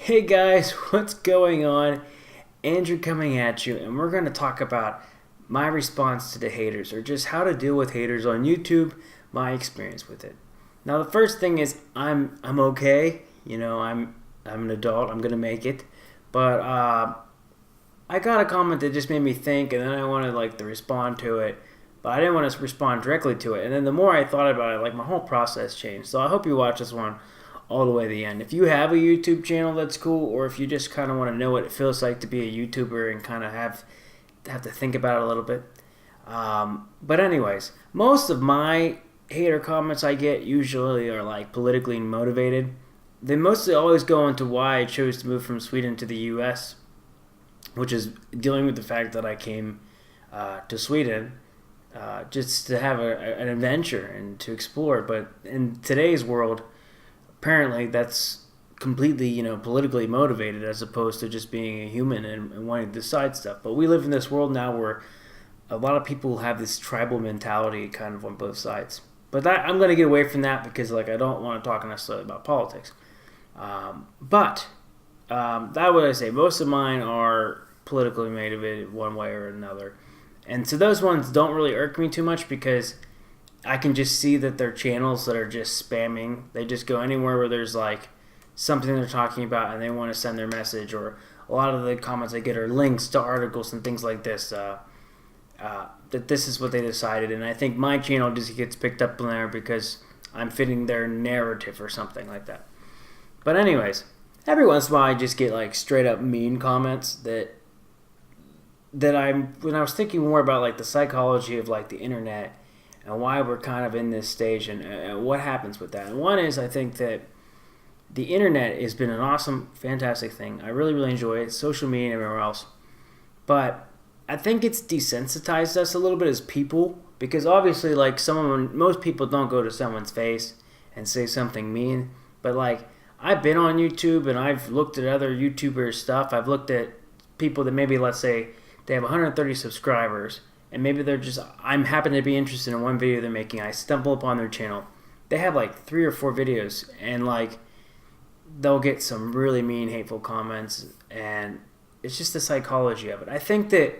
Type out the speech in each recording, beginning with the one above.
Hey guys, what's going on? Andrew coming at you, and we're going to talk about my response to the haters, or just how to deal with haters on YouTube, my experience with it. Now, the first thing is I'm okay. I'm an adult. I'm gonna make it, but I got a comment that just made me think, and then I wanted to respond to it, but I didn't want to respond directly to it. And then the more I thought about it, my whole process changed. So I hope you watch this one all the way to the end. If you have a YouTube channel, that's cool, or if you just kind of want to know what it feels like to be a YouTuber and kind of have to think about it a little bit. But anyways, most of my hater comments I get usually are politically motivated. They mostly always go into why I chose to move from Sweden to the U.S., which is dealing with the fact that I came to Sweden just to have an adventure and to explore. But in today's world, apparently that's completely politically motivated as opposed to just being a human and wanting to decide stuff. But we live in this world now where a lot of people have this tribal mentality kind of on both sides. But I'm going to get away from that because I don't want to talk necessarily about politics. But that would I say most of mine are politically motivated one way or another. And so those ones don't really irk me too much because I can just see that they're channels that are just spamming. They just go anywhere where there's something they're talking about and they want to send their message. Or a lot of the comments I get are links to articles and things like this. That this is what they decided, and I think my channel just gets picked up in there because I'm fitting their narrative or something like that. But anyways, every once in a while I just get straight up mean comments that when I was thinking more about the psychology of the internet and why we're kind of in this stage and what happens with that. And one is I think that the internet has been an awesome, fantastic thing. I really, really enjoy it. Social media and everywhere else. But I think it's desensitized us a little bit as people because obviously most people don't go to someone's face and say something mean. But I've been on YouTube and I've looked at other YouTubers' stuff. I've looked at people that maybe, let's say, they have 130 subscribers and maybe I'm happen to be interested in one video they're making. I stumble upon their channel. They have 3 or 4 videos and they'll get some really mean, hateful comments, and it's just the psychology of it. I think that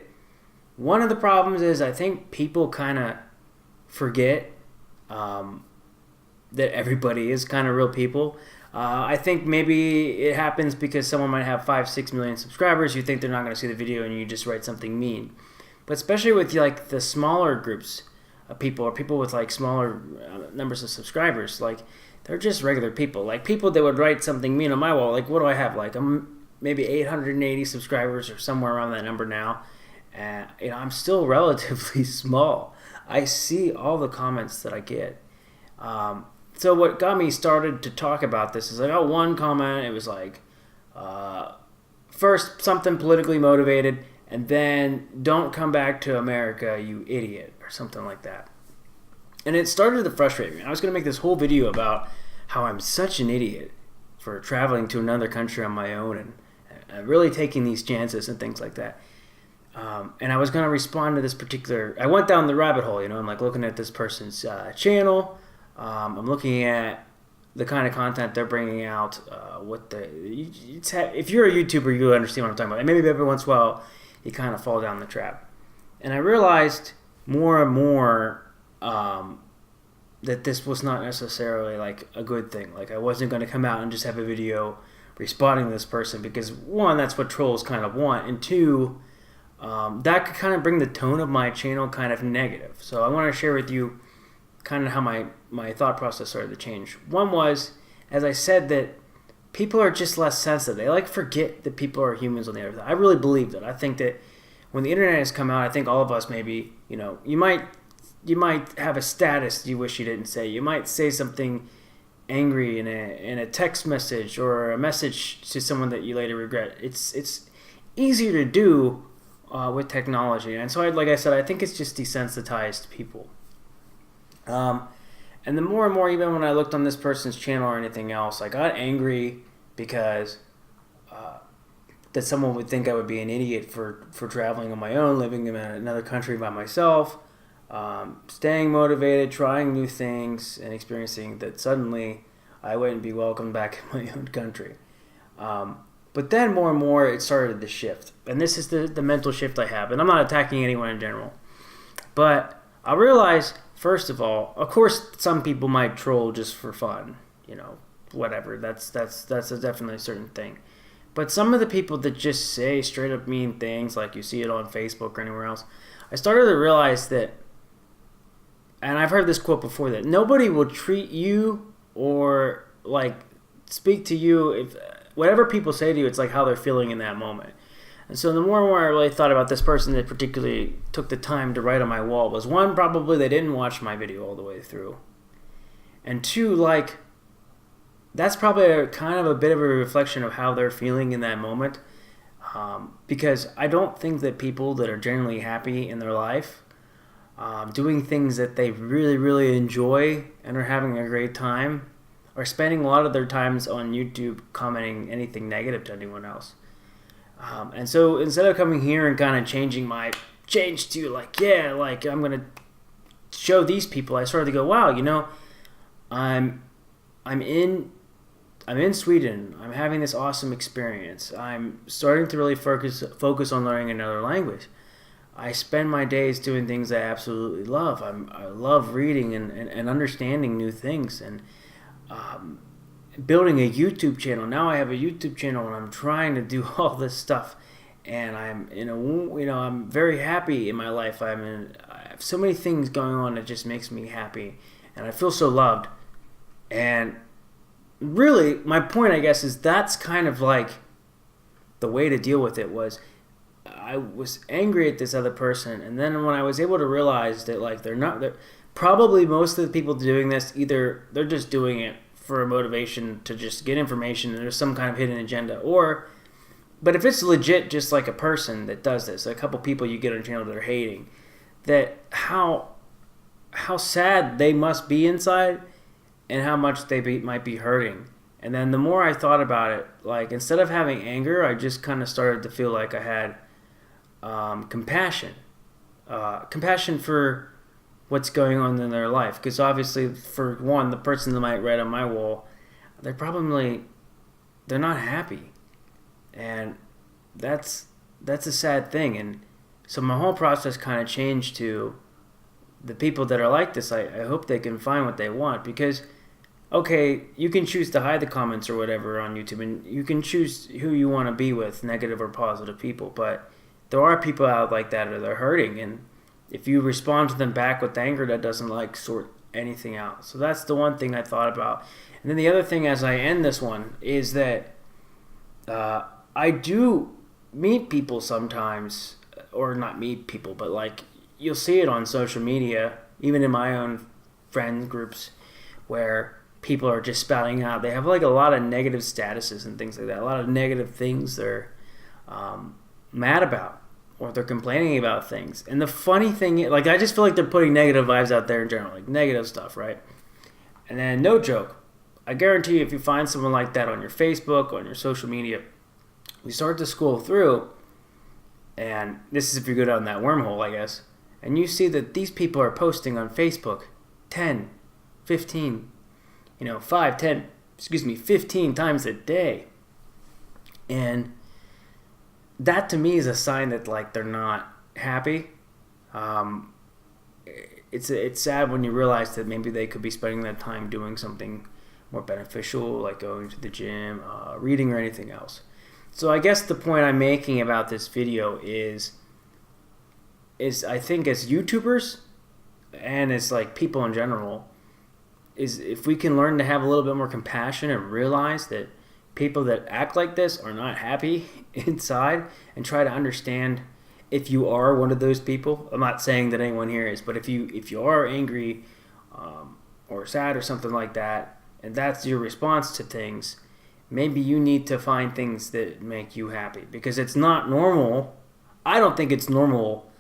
one of the problems is I think people kind of forget that everybody is kind of real people. I think maybe it happens because someone might have 5-6 million subscribers. You think they're not going to see the video and you just write something mean. But especially with the smaller groups of people or people with smaller numbers of subscribers, they're just regular people. People that would write something mean on my wall. What do I have? I'm maybe 880 subscribers or somewhere around that number now. And I'm still relatively small. I see all the comments that I get. So what got me started to talk about this is I got one comment. It was first something politically motivated, and then don't come back to America, you idiot, or something like that. And it started to frustrate me. I was going to make this whole video about how I'm such an idiot for traveling to another country on my own and really taking these chances and things like that. And I was going to respond to this particular... I went down the rabbit hole, I'm looking at this person's channel. I'm looking at the kind of content they're bringing out. If you're a YouTuber, you understand what I'm talking about. And maybe every once in a while, you kind of fall down the trap. And I realized more and more that this was not necessarily a good thing. I wasn't going to come out and just have a video responding to this person because, one, that's what trolls kind of want, and two... that could kind of bring the tone of my channel kind of negative. So I want to share with you kind of how my thought process started to change. One was, as I said, that people are just less sensitive. They forget that people are humans on the other side. I really believe that. I think that when the internet has come out, I think all of us maybe, you might have a status you wish you didn't say. You might say something angry in a text message or a message to someone that you later regret. It's easier to do with technology, and so like I said, I think it's just desensitized people. And the more and more, even when I looked on this person's channel or anything else, I got angry because that someone would think I would be an idiot for traveling on my own, living in another country by myself, staying motivated, trying new things, and experiencing that suddenly I wouldn't be welcomed back in my own country. But then more and more it started to shift. And this is the mental shift I have. And I'm not attacking anyone in general. But I realized, first of all, of course some people might troll just for fun. Whatever. That's definitely a certain thing. But some of the people that just say straight up mean things, like you see it on Facebook or anywhere else, I started to realize that, and I've heard this quote before, that nobody will treat you or like speak to you if whatever people say to you, it's like how they're feeling in that moment. And so the more and more I really thought about this person that particularly took the time to write on my wall was, one, probably they didn't watch my video all the way through, and two, like, that's probably kind of a bit of a reflection of how they're feeling in that moment, because I don't think that people that are generally happy in their life, doing things that they really, really enjoy and are having a great time, are spending a lot of their times on YouTube commenting anything negative to anyone else. And so instead of coming here and kind of change to like, yeah, like I'm going to show these people, I started to go, wow, I'm in Sweden. I'm having this awesome experience. I'm starting to really focus on learning another language. I spend my days doing things I absolutely love. I love reading and understanding new things, and building a YouTube channel. Now I have a YouTube channel and I'm trying to do all this stuff, and I'm very happy in my life. I have so many things going on that just makes me happy, and I feel so loved. And really, my point, I guess, is that's kind of like the way to deal with it. Was I was angry at this other person, and then when I was able to realize that, like, they're probably most of the people doing this, either they're just doing it for a motivation to just get information and there's some kind of hidden agenda, but if it's legit just like a person that does this, a couple people you get on a channel that are hating, that how sad they must be inside and how much they might be hurting. And then the more I thought about it, like, instead of having anger, I just kind of started to feel like I had compassion for what's going on in their life. Because obviously, for one, the person that might write on my wall, they're not happy, and that's a sad thing. And so my whole process kind of changed to the people that are like this. I hope they can find what they want, because okay, you can choose to hide the comments or whatever on YouTube, and you can choose who you want to be with, negative or positive people, but there are people out like that that are hurting, and if you respond to them back with anger, that doesn't like sort anything out. So that's the one thing I thought about. And then the other thing as I end this one is that I do meet people sometimes, or not meet people, but like you'll see it on social media, even in my own friend groups, where people are just spouting out. They have like a lot of negative statuses and things like that, a lot of negative things they're mad about, or they're complaining about things. And the funny thing, like, I just feel like they're putting negative vibes out there in general, like negative stuff, right? And then, no joke, I guarantee you, if you find someone like that on your Facebook, on your social media, you start to scroll through, and this is if you go down that wormhole, I guess, and you see that these people are posting on Facebook 10, 15, 15 times a day. And that to me is a sign that, like, they're not happy. It's sad when you realize that maybe they could be spending that time doing something more beneficial, like going to the gym, reading, or anything else. So I guess the point I'm making about this video is I think as YouTubers and as like people in general, is if we can learn to have a little bit more compassion and realize that people that act like this are not happy inside, and try to understand if you are one of those people. I'm not saying that anyone here is, but if you are angry or sad or something like that, and that's your response to things, maybe you need to find things that make you happy, because it's not normal. I don't think it's normal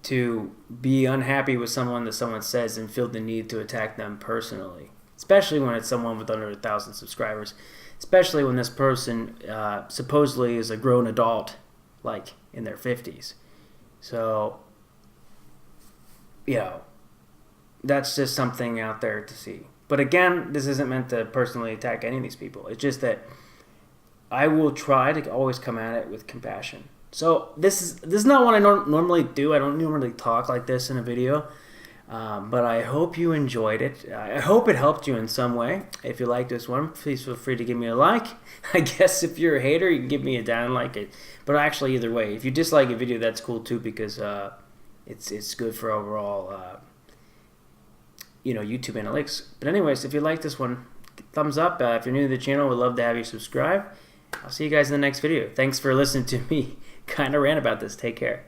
to be unhappy with someone that someone says and feel the need to attack them personally, especially when it's someone with under 1,000 subscribers, especially when this person supposedly is a grown adult, like in their 50s. So, that's just something out there to see. But again, this isn't meant to personally attack any of these people. It's just that I will try to always come at it with compassion. So this is not what I normally do. I don't normally talk like this in a video, but I hope you enjoyed it. I hope it helped you in some way. If you like this one, please feel free to give me a like. I guess if you're a hater, you can give me a down like it. But actually, either way, if you dislike a video, that's cool too, because it's good for overall YouTube analytics. But anyways, if you like this one, thumbs up. If you're new to the channel, we'd love to have you subscribe. I'll see you guys in the next video. Thanks for listening to me kind of rant about this. Take care.